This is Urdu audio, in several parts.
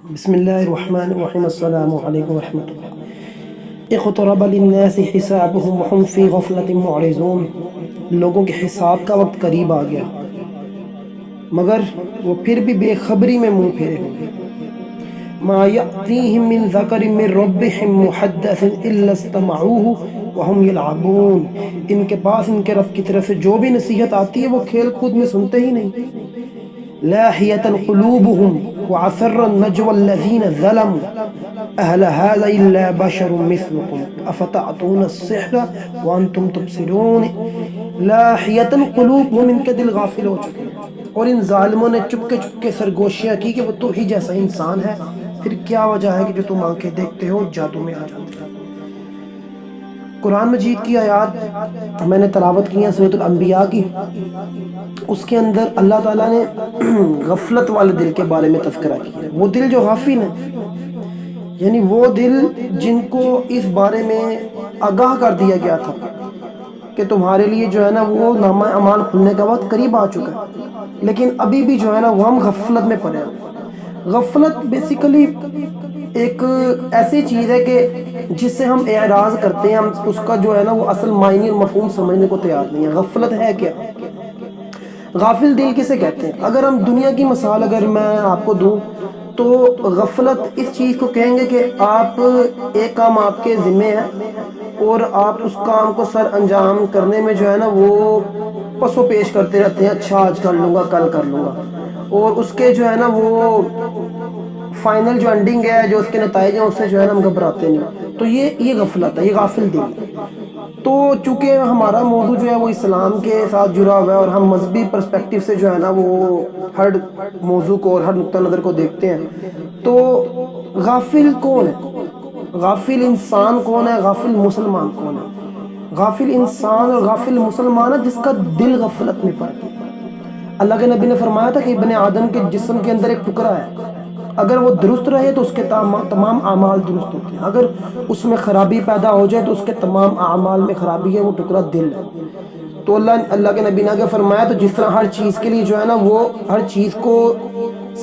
بسم اللہ الرحمن الرحیم السلام علیکم ورحمۃ اللہ۔ اقترب للناس حسابهم وهم فی غفلۃ معرضون، لوگوں کے حساب کا وقت قریب آ گیا مگر وہ پھر بھی بے خبری میں منہ پھیرے ہوئے۔ ما یأتیہم من ذکر من ربہم محدث الا استمعوہ وهم یلعبون، ان کے پاس ان کے رب کی طرف سے جو بھی نصیحت آتی ہے وہ کھیل کود میں سنتے ہی نہیں۔ لاہیۃ قلوبہم وعسر النجوى الذین ظلموا اہل ھذا الا بشر مثلکم افتأتون السحر وانتم تبصرون۔ لاہیۃ قلوبہم، ان کے دل غافل ہو چکے ہیں اور ان ظالموں نے چپ کے سرگوشیاں کی کہ وہ تو ہی جیسا انسان ہے، پھر کیا وجہ ہے کہ جو تم آنکھیں دیکھتے ہو جادو میں آ جاتے ہو۔ قرآن مجید کی آیات میں نے تلاوت کی ہیں سورۃ الانبیاء کی، اس کے اندر اللہ تعالیٰ نے غفلت والے دل کے بارے میں تذکرہ کیا ہے۔ وہ دل جو غافل ہیں، یعنی وہ دل جن کو اس بارے میں آگاہ کر دیا گیا تھا کہ تمہارے لیے جو ہے نا وہ نامہ اعمال کھلنے کا وقت قریب آ چکا ہے، لیکن ابھی بھی جو ہے نا وہ ہم غفلت میں پڑے ہیں۔ غفلت بیسیکلی ایک ایسی چیز ہے کہ جس سے ہم اعراض کرتے ہیں، ہم اس کا جو ہے نا وہ اصل معنی اور مفہوم سمجھنے کو تیار نہیں ہے۔ غفلت ہے کیا؟ غافل دل کسے کہتے ہیں؟ اگر ہم دنیا کی مثال اگر میں آپ کو دوں تو غفلت اس چیز کو کہیں گے کہ آپ ایک کام آپ کے ذمہ ہے اور آپ اس کام کو سر انجام کرنے میں جو ہے نا وہ پس و پیش کرتے رہتے ہیں، اچھا آج کر لوں گا، کل کر لوں گا، اور اس کے جو ہے نا وہ فائنل جو انڈنگ ہے، جو اس کے نتائج ہیں، اس سے جو ہے نا ہم گھبراتے نہیں۔ تو یہ غفلت ہے، یہ غافل دل۔ تو چونکہ ہمارا موضوع جو ہے وہ اسلام کے ساتھ جڑا ہوا ہے اور ہم مذہبی پرسپیکٹیو سے جو ہے نا وہ ہر موضوع کو اور ہر نقطہ نظر کو دیکھتے ہیں، تو غافل کون ہے؟ غافل انسان کون ہے؟ غافل مسلمان کون ہے؟ غافل انسان اور غافل مسلمان ہے جس کا دل غفلت میں پڑ گیا۔ اللہ کے نبی نے فرمایا تھا کہ ابن آدم کے جسم کے اندر ایک ٹکڑا ہے، اگر وہ درست رہے تو اس کے تمام اعمال درست ہوتے ہیں، اگر اس میں خرابی پیدا ہو جائے تو اس کے تمام اعمال میں خرابی ہے، وہ ٹکڑا دل ہے۔ تو اللہ کے نبی نے آگے فرمایا تو جس طرح ہر چیز کے لیے جو ہے نا وہ ہر چیز کو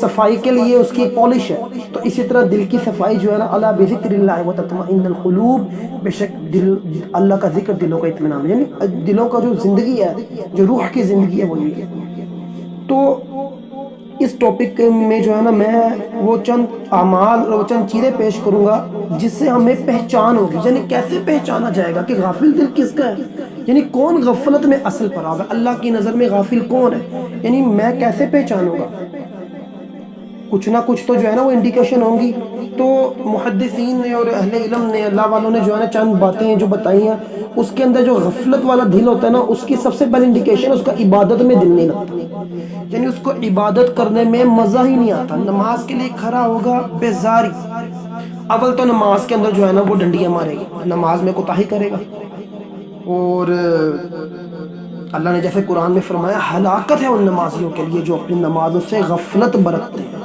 صفائی کے لیے اس کی پالش ہے، تو اسی طرح دل کی صفائی جو ہے نا الا بذکر اللہ وتطمئن القلوب، بے شک دل اللہ کا ذکر دلوں کا اطمینان، یعنی دلوں کا جو زندگی ہے، جو روح کی زندگی ہے وہ یہ ہے۔ تو اس ٹاپک میں جو ہے نا میں وہ چند اعمال اور وہ چند چیزیں پیش کروں گا جس سے ہمیں پہچان ہوگی، یعنی کیسے پہچانا جائے گا کہ غافل دل کس کا ہے، یعنی کون غفلت میں اصل پڑا ہوگا، اللہ کی نظر میں غافل کون ہے، یعنی میں کیسے پہچانوں گا؟ کچھ نہ کچھ تو جو ہے نا وہ انڈیکیشن ہوں گی۔ تو محدثین نے اور اہل علم نے، اللہ والوں نے جو ہے نا چند باتیں جو بتائی ہیں، اس کے اندر جو غفلت والا دل ہوتا ہے نا اس کی سب سے پہلی انڈیکیشن اس کا عبادت میں دل نہیں لگتا، یعنی اس کو عبادت کرنے میں مزہ ہی نہیں آتا۔ نماز کے لیے کھڑا ہوگا بیزاری، اول تو نماز کے اندر جو ہے نا وہ ڈنڈیاں مارے گا، نماز میں کوتاہی کرے گا، اور اللہ نے جیسے قرآن میں فرمایا ہلاکت ہے ان نمازیوں کے لیے جو اپنی نمازوں سے غفلت برتتے ہیں۔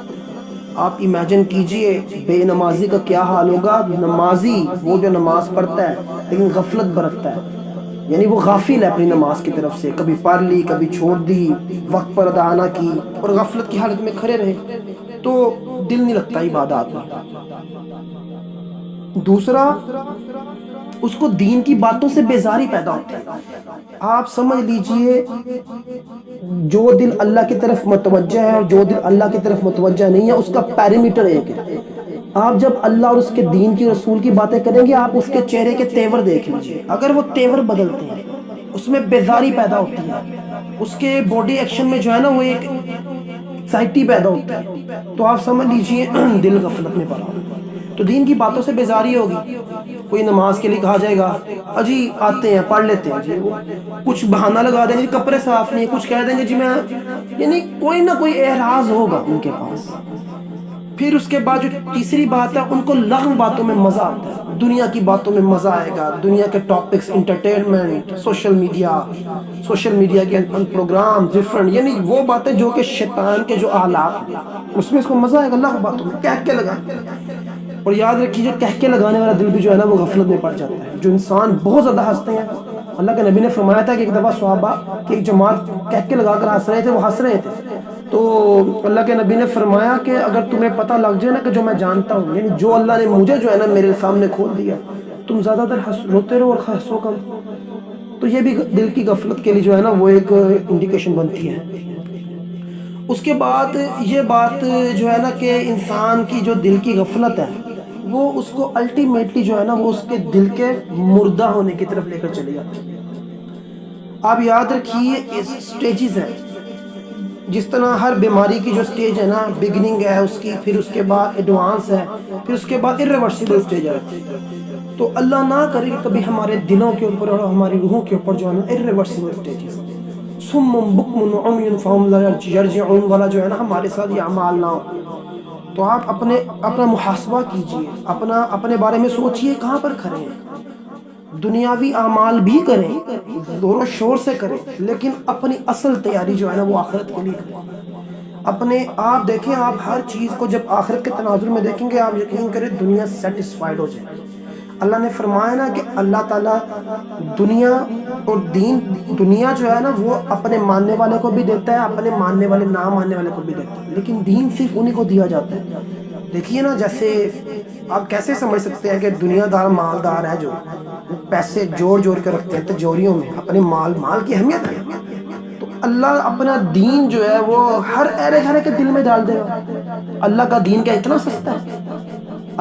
آپ امیجن کیجئے بے نمازی کا کیا حال ہوگا۔ نمازی وہ جو نماز پڑھتا ہے لیکن غفلت برتتا ہے، یعنی وہ غافل ہے اپنی نماز کی طرف سے، کبھی پڑھ لی، کبھی چھوڑ دی، وقت پر ادا نہ کی، اور غفلت کی حالت میں کھڑے رہے، تو دل نہیں لگتا عبادات میں۔ دوسرا، اس کو دین کی باتوں سے بیزاری پیدا ہوتی ہے۔ آپ سمجھ لیجئے جو دل اللہ کی طرف متوجہ ہے اور جو دل اللہ کی طرف متوجہ نہیں ہے اس کا پیرامیٹر ایک ہے۔ آپ جب اللہ اور اس کے دین کی رسول کی باتیں کریں گے، آپ اس کے چہرے کے تیور دیکھ لیجئے، اگر وہ تیور بدلتے ہیں، اس میں بیزاری پیدا ہوتی ہے، اس کے باڈی ایکشن میں جو ہے نا وہ ایک ایکسائٹی پیدا ہوتی ہے، تو آپ سمجھ لیجئے دل غفلت میں پڑا۔ تو دین کی باتوں سے بیزاری ہوگی۔ کوئی نماز کے لیے کہا جائے گا اجی آتے ہیں پڑھ لیتے ہیں جی، وہ کچھ بہانہ لگا دیں گے، کپڑے صاف نہیں، کچھ کہہ دیں گے جی میں، یعنی کوئی نہ کوئی اعراض ہوگا ان کے پاس۔ پھر اس کے بعد جو تیسری بات ہے، ان کو لغو باتوں میں مزہ آتا ہے، دنیا کی باتوں میں مزہ آئے گا، دنیا کے ٹاپکس، انٹرٹینمنٹ، سوشل میڈیا کے پروگرام ڈفرنٹ، یعنی وہ باتیں جو کہ شیطان کے جو آلات ہیں اس میں اس کو مزہ آئے گا، لغو باتوں میں کہہ کے لگائیں۔ اور یاد رکھیے جو کہہ کے لگانے والا دل بھی جو ہے نا وہ غفلت میں پڑ جاتا ہے۔ جو انسان بہت زیادہ ہنستے ہیں، اللہ کے نبی نے فرمایا تھا کہ ایک دفعہ صحابہ کی ایک جماعت کہہ کے لگا کر ہنس رہے تھے، وہ ہنس رہے تھے، تو تو اللہ کے نبی نے فرمایا کہ اگر تمہیں پتہ لگ جائے نا کہ جو میں جانتا ہوں، یعنی جو اللہ نے مجھے جو ہے نا میرے سامنے کھول دیا، تم زیادہ تر روتے رہو اور ہنسو کم. تو یہ بھی دل کی غفلت کے لیے جو ہے نا وہ ایک انڈیکیشن بنتی ہے. اس کے بعد یہ بات جو ہے نا کہ انسان کی جو دل کی غفلت ہے وہ اس کو الٹیمیٹلی جو ہے نا وہ اس کے دل کے مردہ ہونے کی طرف لے کر چلی جاتی ہے. آپ یاد رکھیے سٹیجز ہیں، جس طرح ہر بیماری کی جو سٹیج ہے نا، بگننگ ہے اس کی، پھر اس کے بعد ایڈوانس ہے، پھر اس کے بعد irreversible سٹیج ہے. تو اللہ نہ کرے کہ کبھی ہمارے دلوں کے اوپر اور ہماری روحوں کے اوپر جو ہے نا irreversible سٹیجز، سم بکم عمی فہم لا یرجعون والا جو ہے نا ہمارے ساتھ یہ اعمال نہ ہو. تو آپ اپنا محاسبہ کیجئے، اپنے بارے میں سوچئے کہاں پر کھڑے ہیں. دنیاوی اعمال بھی کریں، زور و شور سے کریں، لیکن اپنی اصل تیاری جو ہے نا وہ آخرت کے لیے کریں. آپ دیکھیں، آپ ہر چیز کو جب آخرت کے تناظر میں دیکھیں گے، آپ یقین کریں دنیا سیٹسفائیڈ ہو جائے. اللہ نے فرمایا نا کہ اللہ تعالیٰ دنیا اور دنیا جو ہے نا وہ اپنے ماننے والے کو بھی دیتا ہے، اپنے ماننے والے نہ ماننے والے کو بھی دیتا ہے، لیکن دین صرف انہی کو دیا جاتا ہے. دیکھیے نا، جیسے آپ کیسے سمجھ سکتے ہیں کہ دنیا دار مالدار ہے جو پیسے جوڑ کے رکھتے ہیں تجوریوں میں، اپنے مال کی اہمیت ہے. تو اللہ اپنا دین جو ہے وہ ہر ایرے گھرے کے دل میں ڈال دے گا. اللہ کا دین کیا اتنا سستا ہے؟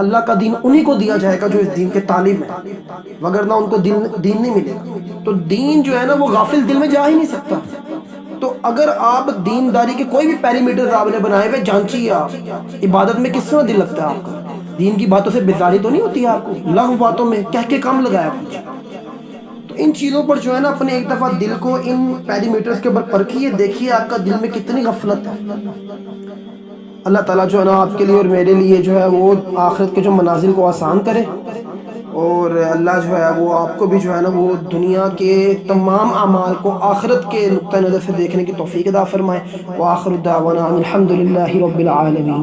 اللہ کا دین انہی کو دیا جائے گا جو اس دین کے طالب ہیں، وگرنہ ان کو دین نہیں ملے گا. تو دین جو ہے نا وہ غافل دل میں جا ہی نہیں سکتا. تو اگر آپ دینداری کے کوئی بھی پیریمیٹر آپ نے بنائے ہوئے، جانچیے آپ عبادت میں کس طرح دل لگتا ہے آپ کا. دین کی باتوں سے بیزاری تو نہیں ہوتی ہے آپ کو؟ لغو باتوں میں کہہ کے کام لگایا کچھ. تو ان چیزوں پر جو ہے نا اپنے ایک دفعہ دل کو ان پیریمیٹرز کے اوپر پرکھیے، دیکھیے آپ کا دل میں کتنی غفلت ہے. اللہ تعالیٰ جو ہے نا آپ کے لیے اور میرے لیے جو ہے وہ آخرت کے جو منازل کو آسان کرے، اور اللہ جو ہے وہ آپ کو بھی جو ہے نا وہ دنیا کے تمام اعمال کو آخرت کے نقطہ نظر سے دیکھنے کی توفیق عطا فرمائے. وآخر دعوانا الحمد للہ رب العالمین.